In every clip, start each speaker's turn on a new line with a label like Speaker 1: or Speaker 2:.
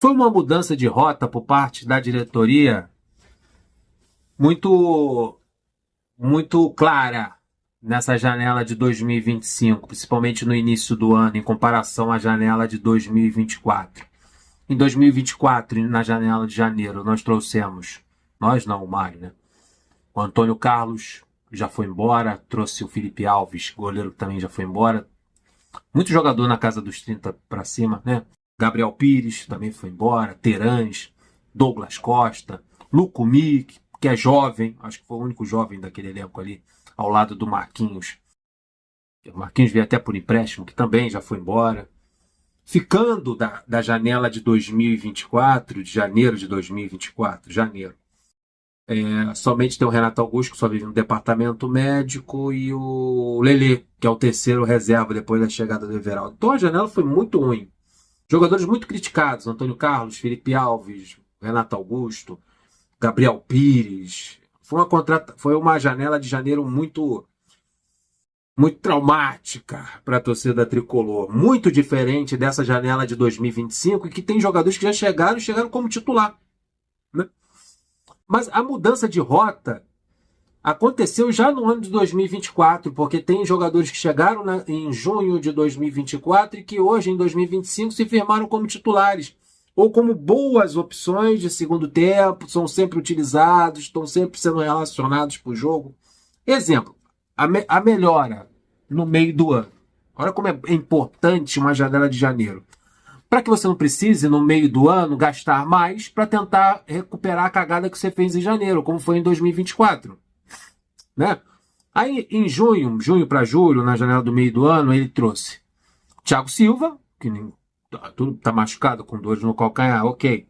Speaker 1: Foi uma mudança de rota por parte da diretoria muito, muito clara nessa janela de 2025, principalmente no início do ano, em comparação à janela de 2024. Em 2024, na janela de janeiro, nós trouxemos, nós não, o Mário, né? O Antônio Carlos já foi embora, trouxe o Felipe Alves, goleiro que também já foi embora. Muito jogador na casa dos 30 para cima, né? Gabriel Pires também foi embora, Terãs, Douglas Costa, Luco Mick, que é jovem, acho que foi o único jovem daquele elenco ali, ao lado do Marquinhos. O Marquinhos veio até por empréstimo, que também já foi embora. Ficando da janela de 2024, de janeiro de 2024, janeiro. Somente tem o Renato Augusto, que só vive no departamento médico, e o Lelê, que é o terceiro reserva depois da chegada do Everaldo. Então a janela foi muito ruim. Jogadores muito criticados, Antônio Carlos, Felipe Alves, Renato Augusto, Gabriel Pires. Foi uma janela de janeiro muito traumática para a torcida tricolor. Muito diferente dessa janela de 2025, e que tem jogadores que já chegaram como titular. Né? Mas a mudança de rota aconteceu já no ano de 2024, porque tem jogadores que chegaram em junho de 2024 e que hoje, em 2025, se firmaram como titulares ou como boas opções de segundo tempo, são sempre utilizados, estão sempre sendo relacionados para o jogo. Exemplo, a melhora no meio do ano. Olha como é importante uma janela de janeiro. Para que você não precise, no meio do ano, gastar mais para tentar recuperar a cagada que você fez em janeiro, como foi em 2024. Né? Aí, em junho para julho, na janela do meio do ano, ele trouxe Thiago Silva, que tudo está machucado, com dores no calcanhar, ok.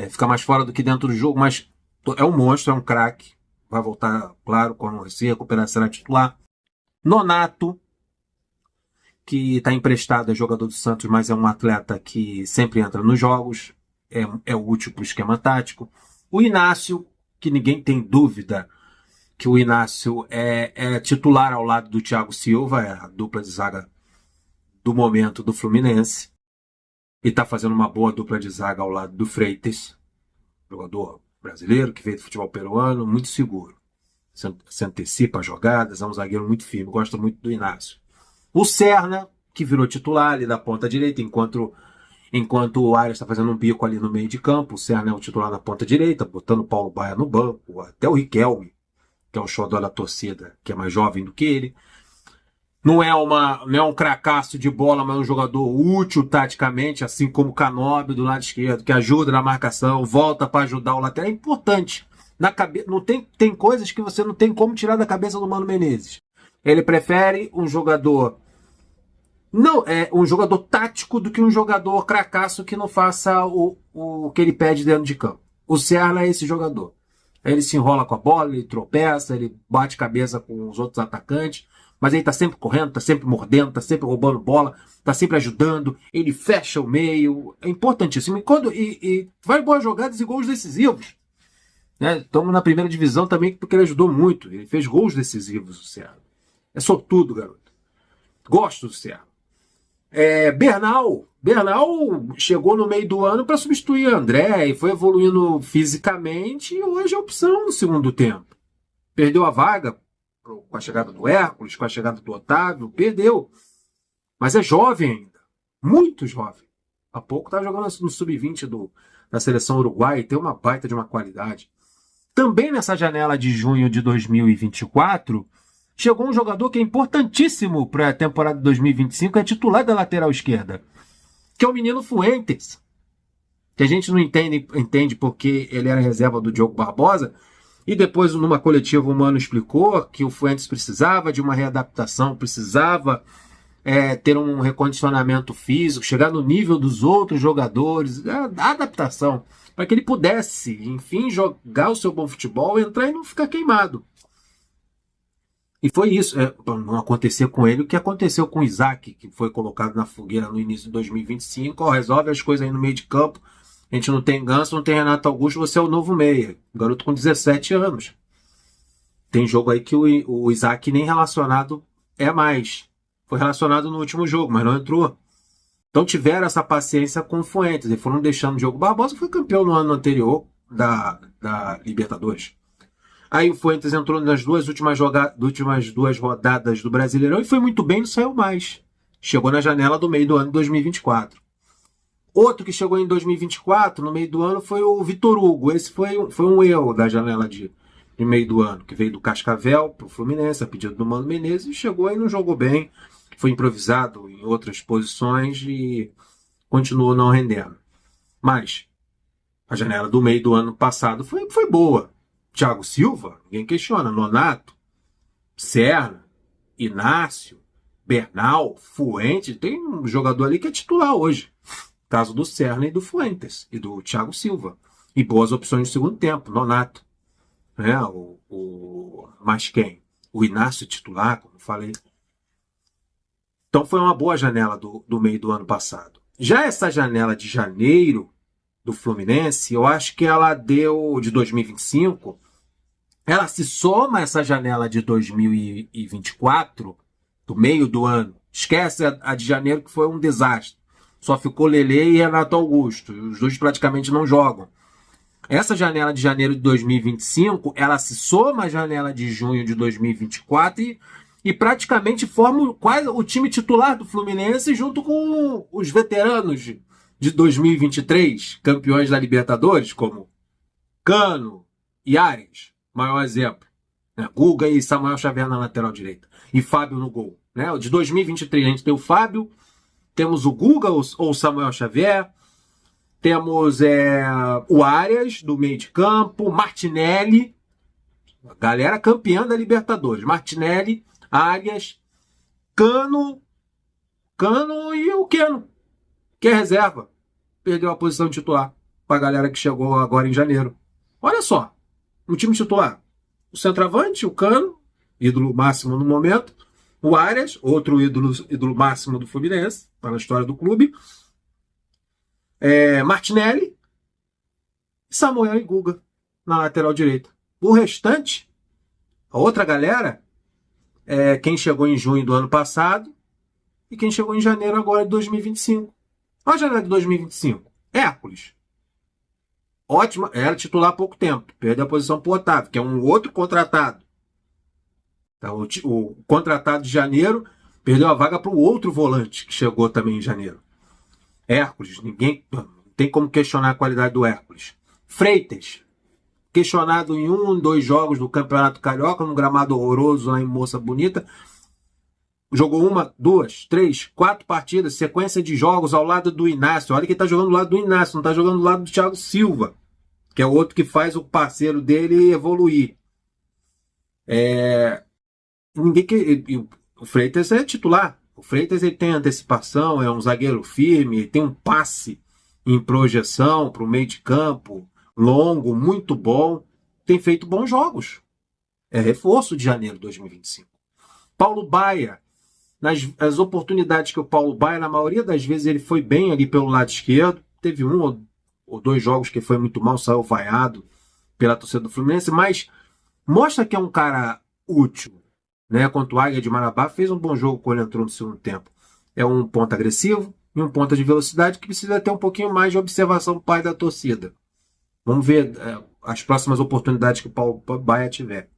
Speaker 1: Fica mais fora do que dentro do jogo, mas é um monstro, é um craque. Vai voltar, claro, quando se recuperar, será titular. Nonato, que está emprestado, é jogador do Santos, mas é um atleta que sempre entra nos jogos, é útil para o esquema tático. O Inácio, que ninguém tem dúvida que o Inácio é titular ao lado do Thiago Silva, é a dupla de zaga do momento do Fluminense, e está fazendo uma boa dupla de zaga ao lado do Freitas, jogador brasileiro que veio do futebol peruano, muito seguro. Se antecipa as jogadas, é um zagueiro muito firme, gosto muito do Inácio. O Serna, que virou titular ali da ponta direita, enquanto o Arias está fazendo um bico ali no meio de campo, o Serna é o titular na ponta direita, botando o Paulo Baia no banco, até o Riquelme, que é o xodó da torcida, que é mais jovem do que ele. Não é um cracaço de bola, mas é um jogador útil taticamente, assim como o Canóbio do lado esquerdo, que ajuda na marcação, volta para ajudar o lateral. É importante. Não tem coisas que você não tem como tirar da cabeça do Mano Menezes. Ele prefere um jogador um jogador tático do que um jogador cracaço que não faça o que ele pede dentro de campo. O Serra é esse jogador. Ele se enrola com a bola, ele tropeça, ele bate cabeça com os outros atacantes, mas ele tá sempre correndo, tá sempre mordendo, tá sempre roubando bola, tá sempre ajudando, ele fecha o meio, é importantíssimo. E faz boas jogadas e gols decisivos. Estamos na primeira divisão também porque ele ajudou muito, ele fez gols decisivos, o Serra. É sortudo, garoto. Gosto do Serra. Bernal chegou no meio do ano para substituir André e foi evoluindo fisicamente e hoje é opção no segundo tempo. Perdeu a vaga com a chegada do Hércules, com a chegada do Otávio, perdeu. Mas é jovem ainda, muito jovem. Há pouco estava jogando no sub-20 da seleção uruguaia e tem uma baita de uma qualidade. Também nessa janela de junho de 2024, chegou um jogador que é importantíssimo para a temporada de 2025, é titular da lateral esquerda, que é o menino Fuentes, que a gente não entende porque ele era reserva do Diogo Barbosa, e depois numa coletiva o Mano explicou que o Fuentes precisava de uma readaptação, precisava ter um recondicionamento físico, chegar no nível dos outros jogadores, a adaptação, para que ele pudesse, enfim, jogar o seu bom futebol, entrar e não ficar queimado. E foi isso, não acontecer com ele o que aconteceu com o Isaac, que foi colocado na fogueira no início de 2025, resolve as coisas aí no meio de campo, a gente não tem Ganso, não tem Renato Augusto, você é o novo meia, garoto com 17 anos. Tem jogo aí que o Isaac nem relacionado é mais, foi relacionado no último jogo, mas não entrou. Então tiveram essa paciência com o Fuentes e foram deixando o Diogo Barbosa, que foi campeão no ano anterior da Libertadores. Aí o Fuentes entrou nas últimas duas rodadas do Brasileirão e foi muito bem, não saiu mais. Chegou na janela do meio do ano de 2024. Outro que chegou em 2024, no meio do ano, foi o Vitor Hugo. Esse foi um erro da janela de meio do ano, que veio do Cascavel para o Fluminense, a pedido do Mano Menezes, e chegou e não jogou bem. Foi improvisado em outras posições e continuou não rendendo. Mas a janela do meio do ano passado foi boa. Thiago Silva, ninguém questiona. Nonato, Serna, Inácio, Bernal, Fuentes. Tem um jogador ali que é titular hoje. Caso do Serna e do Fuentes e do Thiago Silva. E boas opções no segundo tempo. Nonato. Né? Mas quem? O Inácio titular, como falei. Então foi uma boa janela do meio do ano passado. Já essa janela de janeiro do Fluminense, eu acho que ela deu, de 2025, ela se soma a essa janela de 2024, do meio do ano. Esquece a de janeiro, que foi um desastre. Só ficou Lelê e Renato Augusto. Os dois praticamente não jogam. Essa janela de janeiro de 2025, ela se soma à janela de junho de 2024 e praticamente forma quase o time titular do Fluminense junto com os veteranos de 2023, campeões da Libertadores, como Cano e Arias, maior exemplo. Né? Guga e Samuel Xavier na lateral direita. E Fábio no gol. Né? De 2023 a gente tem o Fábio, temos o Guga ou o Samuel Xavier, temos o Arias do meio de campo, Martinelli, galera campeã da Libertadores. Martinelli, Arias, Cano e o Keno, que é reserva. Perdeu a posição de titular para a galera que chegou agora em janeiro. Olha só, no time titular, o centroavante, o Cano, ídolo máximo no momento, o Arias, outro ídolo máximo do Fluminense, para a história do clube, Martinelli, Samuel e Guga na lateral direita. O restante, a outra galera, quem chegou em junho do ano passado e quem chegou em janeiro agora de 2025. Olha a janela de 2025. Hércules. Ótima, era titular há pouco tempo. Perdeu a posição para o Otávio, que é um outro contratado. Então, o contratado de janeiro perdeu a vaga para o outro volante, que chegou também em janeiro. Hércules, ninguém tem como questionar a qualidade do Hércules. Freitas, questionado em 2 jogos do Campeonato Carioca, num gramado horroroso lá em Moça Bonita. Jogou 1, 2, 3, 4 partidas, sequência de jogos ao lado do Inácio. Olha que ele está jogando do lado do Inácio, não está jogando do lado do Thiago Silva, que é o outro que faz o parceiro dele evoluir. O Freitas é titular. O Freitas ele tem antecipação, é um zagueiro firme, ele tem um passe em projeção para o meio de campo, longo, muito bom. Tem feito bons jogos. É reforço de janeiro de 2025. Paulo Baia. Nas oportunidades que o Paulo Baia, na maioria das vezes, ele foi bem ali pelo lado esquerdo. Teve 1 ou 2 jogos que foi muito mal, saiu vaiado pela torcida do Fluminense, mas mostra que é um cara útil. Né? Contra o Águia de Marabá, fez um bom jogo quando ele entrou no segundo tempo. É um ponta agressivo e um ponta de velocidade que precisa ter um pouquinho mais de observação do pai da torcida. Vamos ver as próximas oportunidades que o Paulo Baia tiver.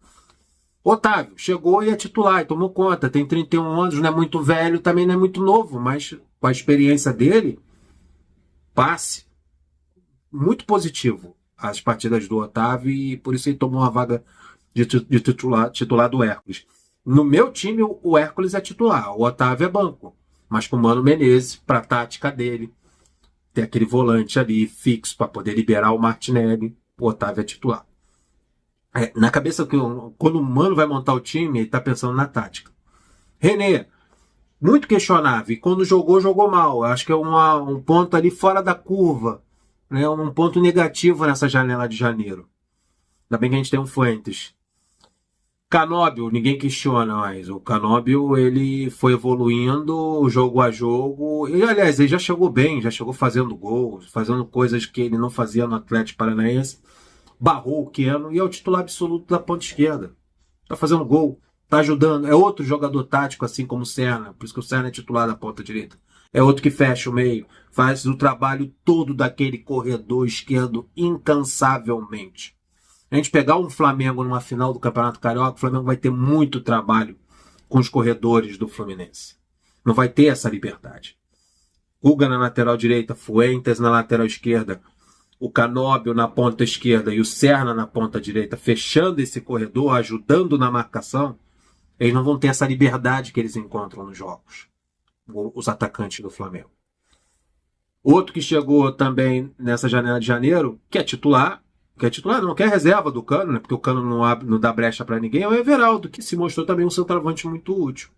Speaker 1: Otávio, chegou e é titular, e tomou conta, tem 31 anos, não é muito velho, também não é muito novo, mas com a experiência dele, passe, muito positivo as partidas do Otávio, e por isso ele tomou uma vaga de titular do Hércules. No meu time, o Hércules é titular, o Otávio é banco, mas com o Mano Menezes, para a tática dele, tem aquele volante ali fixo para poder liberar o Martinelli, o Otávio é titular. Na cabeça, quando o Mano vai montar o time, ele está pensando na tática. René, muito questionável. E quando jogou mal. Acho que é um ponto ali fora da curva. Né? Um ponto negativo nessa janela de janeiro. Ainda bem que a gente tem um Fuentes. Canóbio, ninguém questiona mais. O Canóbio, ele foi evoluindo jogo a jogo. E, aliás, ele já chegou bem, já chegou fazendo gols, fazendo coisas que ele não fazia no Atlético Paranaense. Barrou o Keno e é o titular absoluto da ponta esquerda. Tá fazendo gol, tá ajudando. É outro jogador tático, assim como o Serna. Por isso que o Serna é titular da ponta direita. é outro que fecha o meio, faz o trabalho todo daquele corredor esquerdo incansavelmente. A gente pegar um Flamengo numa final do Campeonato Carioca, o Flamengo vai ter muito trabalho com os corredores do Fluminense. Não vai ter essa liberdade. Guga na lateral direita, Fuentes na lateral esquerda, o Canóbio na ponta esquerda e o Serna na ponta direita, fechando esse corredor, ajudando na marcação, eles não vão ter essa liberdade que eles encontram nos jogos, os atacantes do Flamengo. Outro que chegou também nessa janela de janeiro, que é titular não, que é reserva do Cano, né, porque o Cano não dá brecha para ninguém, é o Everaldo, que se mostrou também um centroavante muito útil.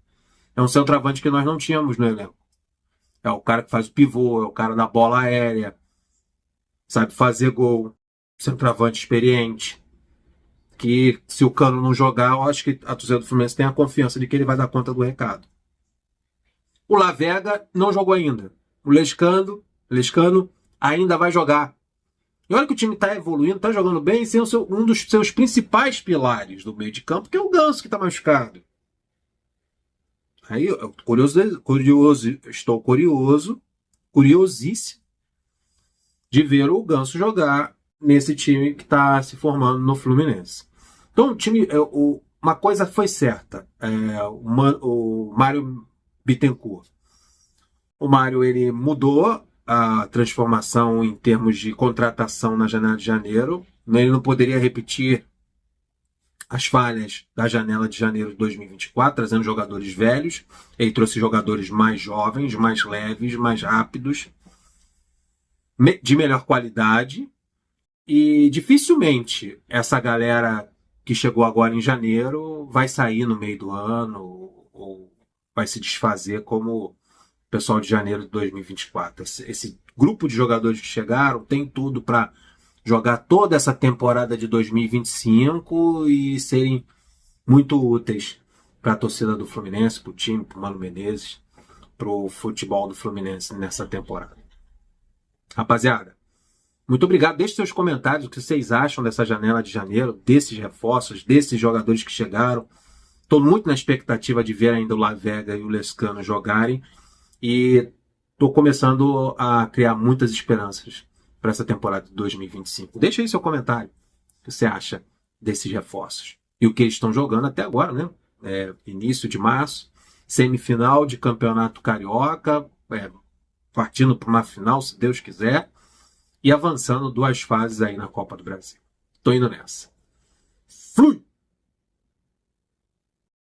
Speaker 1: É um centroavante que nós não tínhamos no elenco. É o cara que faz o pivô, é o cara da bola aérea, sabe fazer gol, centroavante experiente, que se o Cano não jogar, eu acho que a torcida do Fluminense tem a confiança de que ele vai dar conta do recado. O Lavega não jogou ainda. O Lescano ainda vai jogar. E olha que o time está evoluindo, está jogando bem, sem um dos seus principais pilares do meio de campo, que é o Ganso, que está machucado. Aí, estou curiosíssimo de ver o Ganso jogar nesse time que está se formando no Fluminense. Então, o time, uma coisa foi certa, o Mário Bittencourt. O Mário, ele mudou a transformação em termos de contratação na janela de janeiro. Ele não poderia repetir as falhas da janela de janeiro de 2024, trazendo jogadores velhos. Ele trouxe jogadores mais jovens, mais leves, mais rápidos, de melhor qualidade. E dificilmente essa galera que chegou agora em janeiro vai sair no meio do ano ou vai se desfazer como o pessoal de janeiro de 2024. Esse grupo de jogadores que chegaram tem tudo para jogar toda essa temporada de 2025 e serem muito úteis para a torcida do Fluminense, para o time, para o Mano Menezes, para o futebol do Fluminense nessa temporada. Rapaziada, muito obrigado. Deixe seus comentários o que vocês acham dessa janela de janeiro, desses reforços, desses jogadores que chegaram. Estou muito na expectativa de ver ainda o Lavega e o Lescano jogarem e estou começando a criar muitas esperanças para essa temporada de 2025. Deixa aí seu comentário. O que você acha desses reforços? E o que eles estão jogando até agora, né? Início de março, semifinal de Campeonato Carioca, partindo para uma final, se Deus quiser, e avançando 2 fases aí na Copa do Brasil. Estou indo nessa. Flui!